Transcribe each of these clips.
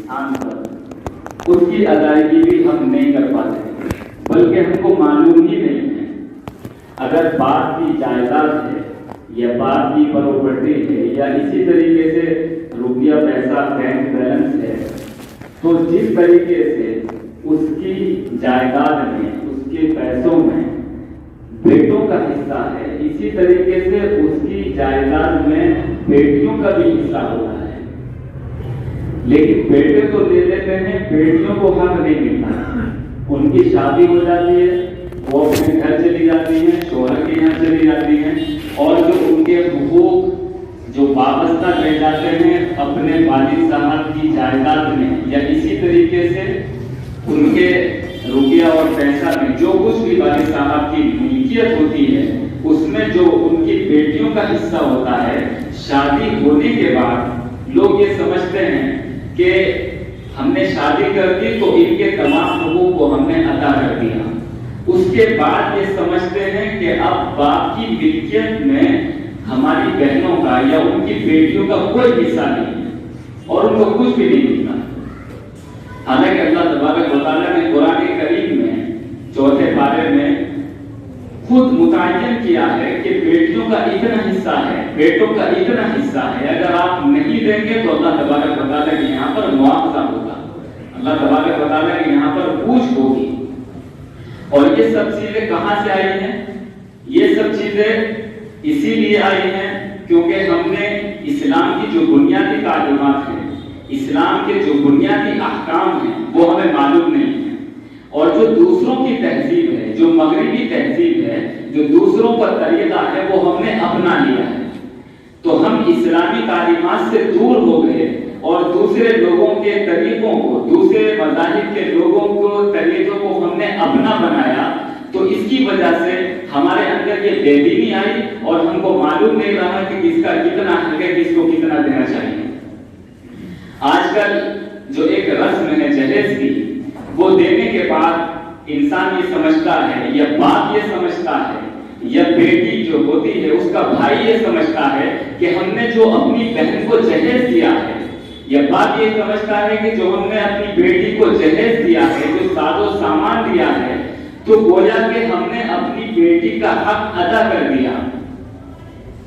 انسان پر اس کی ادائیگی بھی ہم نہیں کر پاتے، بلکہ ہم کو معلوم ہی نہیں ہے۔ اگر باپ کی جائیداد ہے یا باپ کی پراپرٹی ہے یا اسی طریقے سے روپیہ پیسہ بینک بیلنس ہے، تو جس طریقے سے اس کی جائیداد میں، اس کے پیسوں میں بیٹوں کا حصہ ہے، اسی طریقے سے اس کی جائیداد میں بیٹیوں کا بھی حصہ ہوتا ہے۔ لیکن بیٹے تو دے دیتے ہیں، بیٹیوں کو حق نہیں ملتا۔ ان کی شادی ہو جاتی ہے، وہ اپنے گھر چلی جاتی ہیں، شوہر کے یہاں چلی جاتی ہیں، اور جو ان کے حقوق جو وابستہ رہ جاتے ہیں اپنے والد صاحب کی جائیداد میں، یا اسی طریقے سے ان کے روپیہ اور پیسہ میں جو کچھ بھی والد صاحب کی ملکیت ہوتی ہے، اس میں جو ان کی بیٹیوں کا حصہ ہوتا ہے، شادی ہونے کے بعد لوگ یہ سمجھتے ہیں کہ ہم نے شادی کر دی تو ان کے تمام حقوق کو ہم نے ادا کر دیا۔ اس کے بعد یہ سمجھتے ہیں کہ اب باپ کی ملکیت میں ہماری بہنوں کا یا ان کی بیٹیوں کا کوئی حصہ نہیں ہے اور ان کو کچھ بھی نہیں ملتا۔ حالانکہ اللہ تبارک و تعالیٰ نے قرآن کریم میں 4 پارے میں خود متعین کیا ہے کہ بیٹیوں کا اتنا حصہ ہے، بیٹوں کا اتنا حصہ ہے، اگر آپ نہیں دیں گے تو اللہ تبارک و تعالیٰ کے یہاں پر مواخذہ ہوگا، اللہ تبارک و تعالیٰ کے یہاں پر پوچھ ہوگی۔ اور یہ سب چیزیں کہاں سے آئی ہیں؟ یہ سب چیزیں اسی لیے آئی ہیں کیونکہ ہم نے اسلام کی جو بنیادی تعلیمات ہیں، اسلام کے جو بنیادی احکام ہیں، وہ ہمیں معلوم نہیں ہیں، اور جو دوسروں کی تہذیب ہے، جو مغربی تہذیب ہے، جو دوسروں کا طریقہ ہے، وہ ہم نے اپنا لیا ہے۔ تو ہم اسلامی تعلیمات سے دور ہو گئے اور دوسرے لوگوں کے طریقوں کو، دوسرے مذاہب کے لوگوں کو طریقوں کو ہم نے اپنا بنایا، تو اس کی وجہ سے ہمارے اندر یہ بے دینی آئی اور ہم کو معلوم نہیں رہا کہ کس کا کتنا حق ہے، کس کو کتنا دینا چاہیے۔ آج کل جو ایک رسم ہے جہیز کی، وہ دینے کے بعد انسان یہ سمجھتا ہے، یا باپ یہ سمجھتا ہے، یا بیٹی جو ہوتی ہے اس کا بھائی یہ سمجھتا ہے کہ ہم نے جو اپنی بہن کو جہیز دیا ہے، یا باپ یہ سمجھتا ہے کہ جو ہم نے اپنی بیٹی کو جہیز دیا ہے، جو ساز و سامان دیا ہے، تو گویا کہ ہم نے اپنی بیٹی کا حق ادا کر دیا،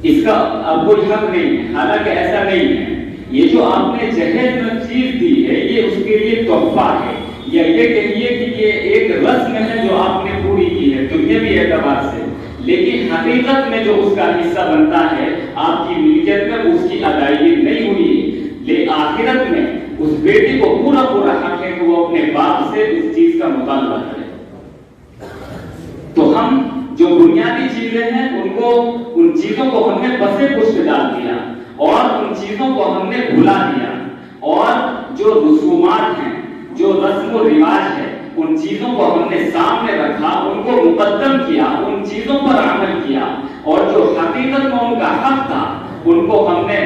اس کا اب کوئی حق نہیں ہے۔ حالانکہ ایسا نہیں ہے، یہ جو آپ نے جہیز میں چیز دی ہے، یہ اس کے لیے تحفہ ہے، یا یہ کہیے کہ یہ ایک رسم ہے جو آپ نے پوری کی ہے دنیاوی اعتبار سے، لیکن حقیقت میں جو اس کا حصہ بنتا ہے آپ کی ملکیت میں، اس کی ادائیگی نہیں ہوئی ہے۔ لیکن آخرت میں اس بیٹی کو پورا حق ہے کہ وہ اپنے باپ سے اس چیز کا مطالبہ کرے۔ تو ہم جو بنیادی چیزیں ہیں ان چیزوں کو ہم نے پسے پشت ڈال دیا اور ان چیزوں کو ہم نے بھلا دیا، اور جو رسومات ہیں، جو رسم و رواج ہے، ان چیزوں کو ہم نے سامنے رکھا، ان کو مقدم کیا، ان چیزوں پر عمل کیا، اور جو حقیقت میں ان کا حق تھا ان کو ہم نے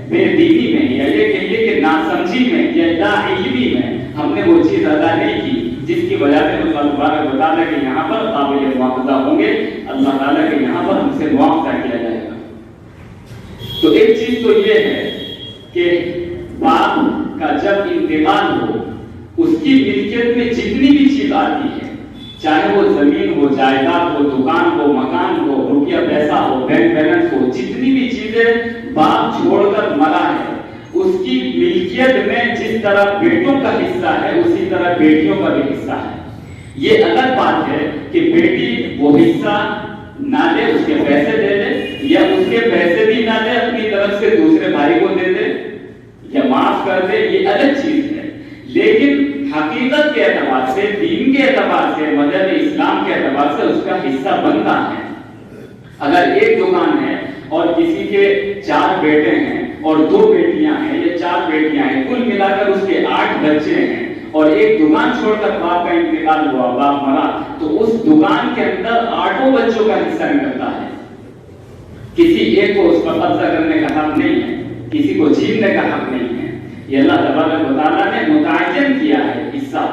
بے دینی میں، یا یہ کہیے کہ ناسمجھی میں یا لاعلمی میں ہم نے وہ چیز ادا نہیں کی، جس کی وجہ سے اللہ تبارک و تعالیٰ کے یہاں پر قابل مواخذہ ہوں گے، اللہ تعالیٰ کے یہاں پر ہم سے مواخذہ کیا جائے گا۔ تو ایک چیز تو یہ ہے کہ باپ کا جب انتقال ہو، اس کی ملکیت میں جتنی بھی چیز آتی ہے، چاہے وہ زمین ہو، جائیداد ہو، دکان ہو، مکان ہو، روپیہ پیسہ ہو، بینک بیلنس ہو، جتنی بھی چیزیں باپ چھوڑ کر مرا ہے، اس کی ملکیت میں جس طرح بیٹوں کا حصہ ہے اسی طرح بیٹیوں کا بھی حصہ ہے۔ یہ الگ بات ہے کہ بیٹی وہ حصہ نہ لے، اس کے پیسے دے دے، یا اس کے پیسے بھی نہ دے، اپنی طرف سے دوسرے بھائی کو دے دے یا معاف کر دے، یہ الگ چیز ہے۔ لیکن حقیقت کے اعتبار سے، دین کے اعتبار سے، مذہب اسلام کے اعتبار سے اس کا حصہ بنتا ہے۔ اگر ایک دکان ہے اور کسی کے 4 بیٹے ہیں اور 2 بیٹیاں ہیں یا 4 بیٹیاں ہیں، کل ملا کر اس کے 8 بچے ہیں، اور ایک دکان چھوڑ کر باپ کا انتقال ہوا، باپ مرا، تو اس دکان کے اندر 8 بچوں کا حصہ نکلتا ہے۔ کسی ایک کو اس پر قبضہ کرنے کا حق نہیں ہے، کسی کو چھیننے کا حق نہیں ہے۔ یہ اللہ تبارک و تعالیٰ نے متعین کیا ہے حصہ،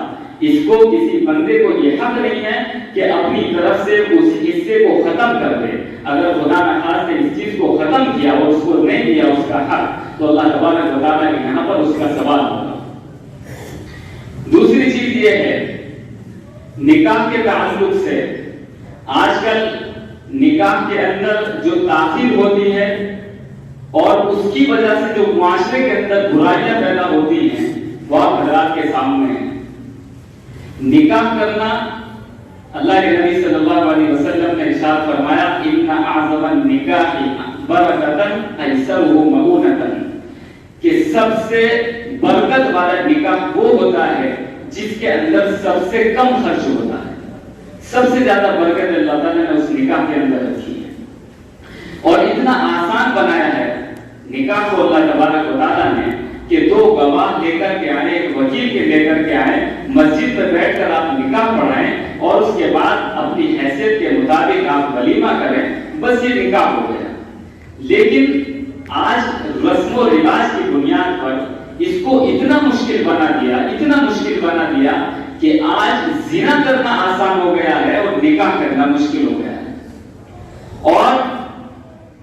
اس کو کسی بندے کو یہ حق نہیں ہے کہ اپنی طرف سے اس حصے کو ختم کر دے۔ اگر خدا نخواستہ اس چیز کو ختم کیا اور اس کو نہیں دیا اس کا حق، تو اللہ تبارک و تعالیٰ کے یہاں پر اس کا سوال ہوگا۔ دوسری چیز یہ ہے نکاح کے تعلق سے آج کل نکاح کے اندر جو تاخیر ہوتی ہے اور اس کی وجہ سے جو معاشرے کے اندر برائیاں پیدا ہوتی ہیں وہ آپ حضرات کے سامنے ہیں. نکاح کرنا اللہ کے نبی صلی اللہ علیہ وسلم نے ارشاد فرمایا ان اعظم النکاح برکۃ ایسرہ مؤونۃ کہ سب سے برکت والا نکاح وہ ہوتا ہے جس کے اندر سب سے کم خرچ ہوتا ہے. سب سے زیادہ برکت اللہ تعالیٰ نے اس نکاح کے اندر رکھی ہے اور اتنا آسان بنایا ہے نکاح کو اللہ تبارک و تعالیٰ نے کہ دو گواہ لے کر کے آئے, ایک وکیل کے لے کر کے آئے, مسجد پر بیٹھ کر آپ نکاح پڑھائیں اور اس کے بعد اپنی حیثیت کے مطابق آپ ولیمہ کریں, بس یہ نکاح ہو گیا. لیکن آج رسم و رواج کی بنیاد پر اس کو اتنا مشکل بنا دیا کہ آج زنا کرنا آسان ہو گیا ہے اور نکاح کرنا مشکل ہو گیا ہے اور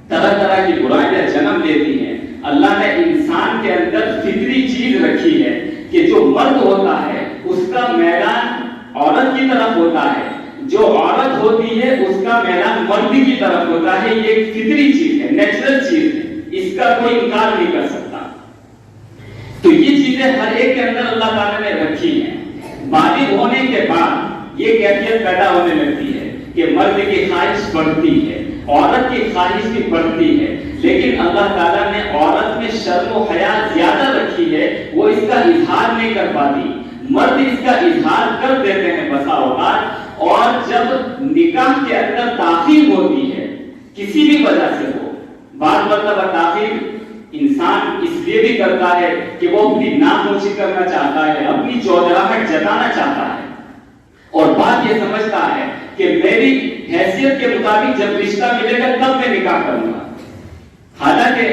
طرح طرح کی برائیاں جنم لیتی ہیں. اللہ نے انسان کے اندر فطری چیز رکھی ہے کہ جو مرد ہوتا ہے اس کا میدان عورت کی طرف ہوتا ہے, جو عورت ہوتی ہے اس کا میدان مرد کی طرف ہوتا ہے. یہ ایک فطری چیز ہے, نیچرل چیز ہے, اس کا کوئی انکار نہیں کر سکتا. تو یہ چیزیں ہر ایک کے اندر اللہ تعالیٰ نے رکھی ہیں. بالغ ہونے کے بعد یہ کیفیت پیدا ہونے لگتی ہے کہ مرد کی خواہش بڑھتی ہے, عورت کی خواہش بھی بڑھتی ہے, لیکن اللہ تعالیٰ نے عورت میں شرم و حیا زیادہ رکھی ہے, وہ اس کا اظہار نہیں کر پاتی. مرد اس کا اظہار کر دیتے ہیں بسا اوقات, اور جب نکاح کے اندر تاخیر ہوتی ہے کسی بھی وجہ سے ہو, بعض مرتبہ تاخیر انسان اس لیے بھی کرتا ہے کہ وہ اپنی ناخوشی کرنا چاہتا ہے, اپنی چودراہٹ جتانا چاہتا ہے, اور بات یہ سمجھتا ہے کہ میری حیثیت کے مطابق جب رشتہ ملے گا تب میں نکاح کروں گا. حالانکہ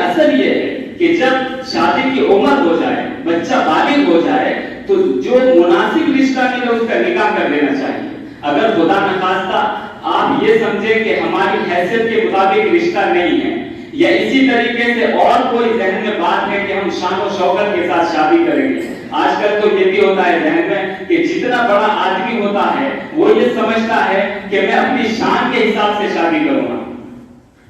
اصل یہ ہے کہ جب شادی کی عمر ہو جائے, بچہ بالغ ہو جائے, تو جو مناسب رشتہ ملے اس کا نکاح کر لینا چاہیے. اگر خدا نخواستہ آپ یہ سمجھیں کہ ہماری حیثیت کے مطابق رشتہ نہیں ہے, یا اسی طریقے سے اور کوئی ذہن میں بات ہے کہ ہم شان و شوکت کے ساتھ شادی کریں گے. آج کل تو یہ بھی ہوتا ہے ذہن میں کہ جتنا بڑا آدمی ہوتا ہے وہ یہ سمجھتا ہے کہ میں اپنی شان کے حساب سے شادی کروں گا,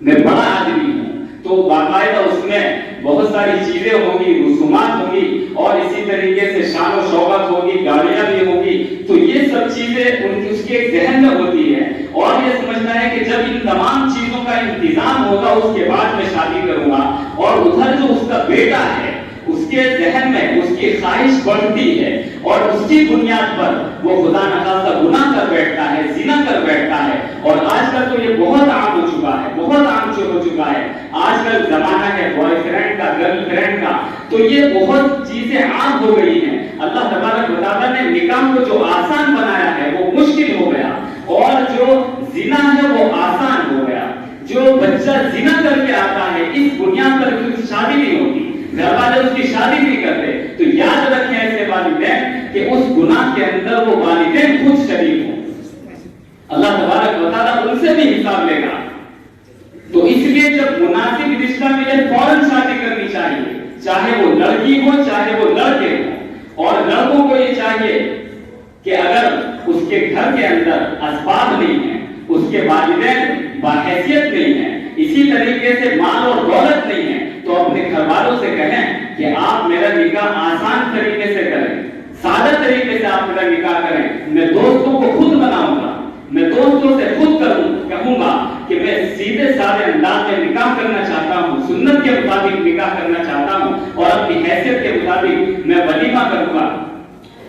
میں بڑا آدمی ہوں تو باقاعدہ اس میں بہت ساری چیزیں ہوں گی, رسومات ہوں گی, اور اسی طریقے سے شان و شوکت ہوگی, گاڑیاں بھی ہوں گی. تو یہ سب چیزیں اس کے ذہن میں ہوتی ہے اور یہ سمجھتا ہے کہ جب ان تمام چیزوں کا انتظام ہوگا اس کے بعد میں شادی کروں گا. اور ادھر جو اس کا بیٹا ہے اس کے ذہن میں اس کی خواہش بڑھتی ہے اور اس کی بنیاد پر وہ خدا نخواستہ گناہ کر بیٹھتا ہے, زنا کر بیٹھتا ہے. اور آج کل تو یہ بہت عام ہو چکا ہے, بہت عام ہو چکا ہے. آج کل زمانہ ہے بوائے فرینڈ کا, گرل فرینڈ کا, تو یہ بہت چیزیں عام ہو گئی ہیں. اللہ تبارک و تعالیٰ نے نکاح کو جو آسان بنایا ہے وہ مشکل ہو گیا, اور جو زنا ہے وہ آسان ہو گیا. جو بچہ زنا کر کے آتا ہے اس بنیاد پر اس کی شادی نہیں ہوتی, گھر والے اس کی شادی نہیں کرتے, تو یاد رکھیں ایسے والدین کہ اس گناہ کے اندر وہ والدین خود شریک ہوں. اللہ تبارک و تعالیٰ ان سے بھی حساب لے گا. تو اس لیے جب مناسب رشتہ ملے فوراً شادی کرنی چاہیے, چاہے وہ لڑکی ہو چاہے وہ لڑکے ہوں. اور لڑکوں کو یہ چاہیے کہ اگر اس کے گھر کے اندر اسباب نہیں ہیں, اس کے والدین باحیثیت نہیں ہیں, اسی طریقے سے مال اور دولت نہیں ہے, تو اپنے گھر والوں سے کہیں کہ آپ میرا نکاح آسان طریقے سے کریں, سادہ طریقے سے آپ میرا نکاح کریں. میں دوستوں کو خود بناؤں گا, میں دوستوں سے خود کہوں گا کہ میں سیدھے سادے انداز میں نکاح کرنا چاہتا ہوں, سنت کے مطابق نکاح کرنا چاہتا ہوں, اور اپنی حیثیت کے مطابق میں ولیمہ کروں گا.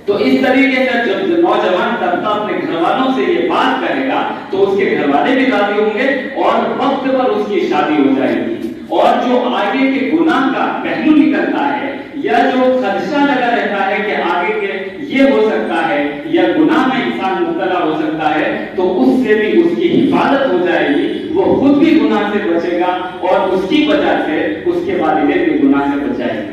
تو اس طریقے سے جب نوجوان طبقہ اپنے گھر والوں سے یہ بات کرے گا تو اس کے گھر والے بھی راضی ہوں گے اور وقت پر اس کی شادی ہو جائے گی. اور جو آگے کے گناہ کا پہلو نکلتا ہے یا جو خدشہ لگا رہتا ہے کہ آگے کے یہ ہو سکتا ہے یا گناہ میں انسان مبتلا ہو سکتا ہے, تو اس سے بھی اس کی حفاظت ہو جائے گی. وہ خود بھی گناہ سے بچے گا اور اس کی وجہ سے اس کے والدین بھی گناہ سے بچائیں گے.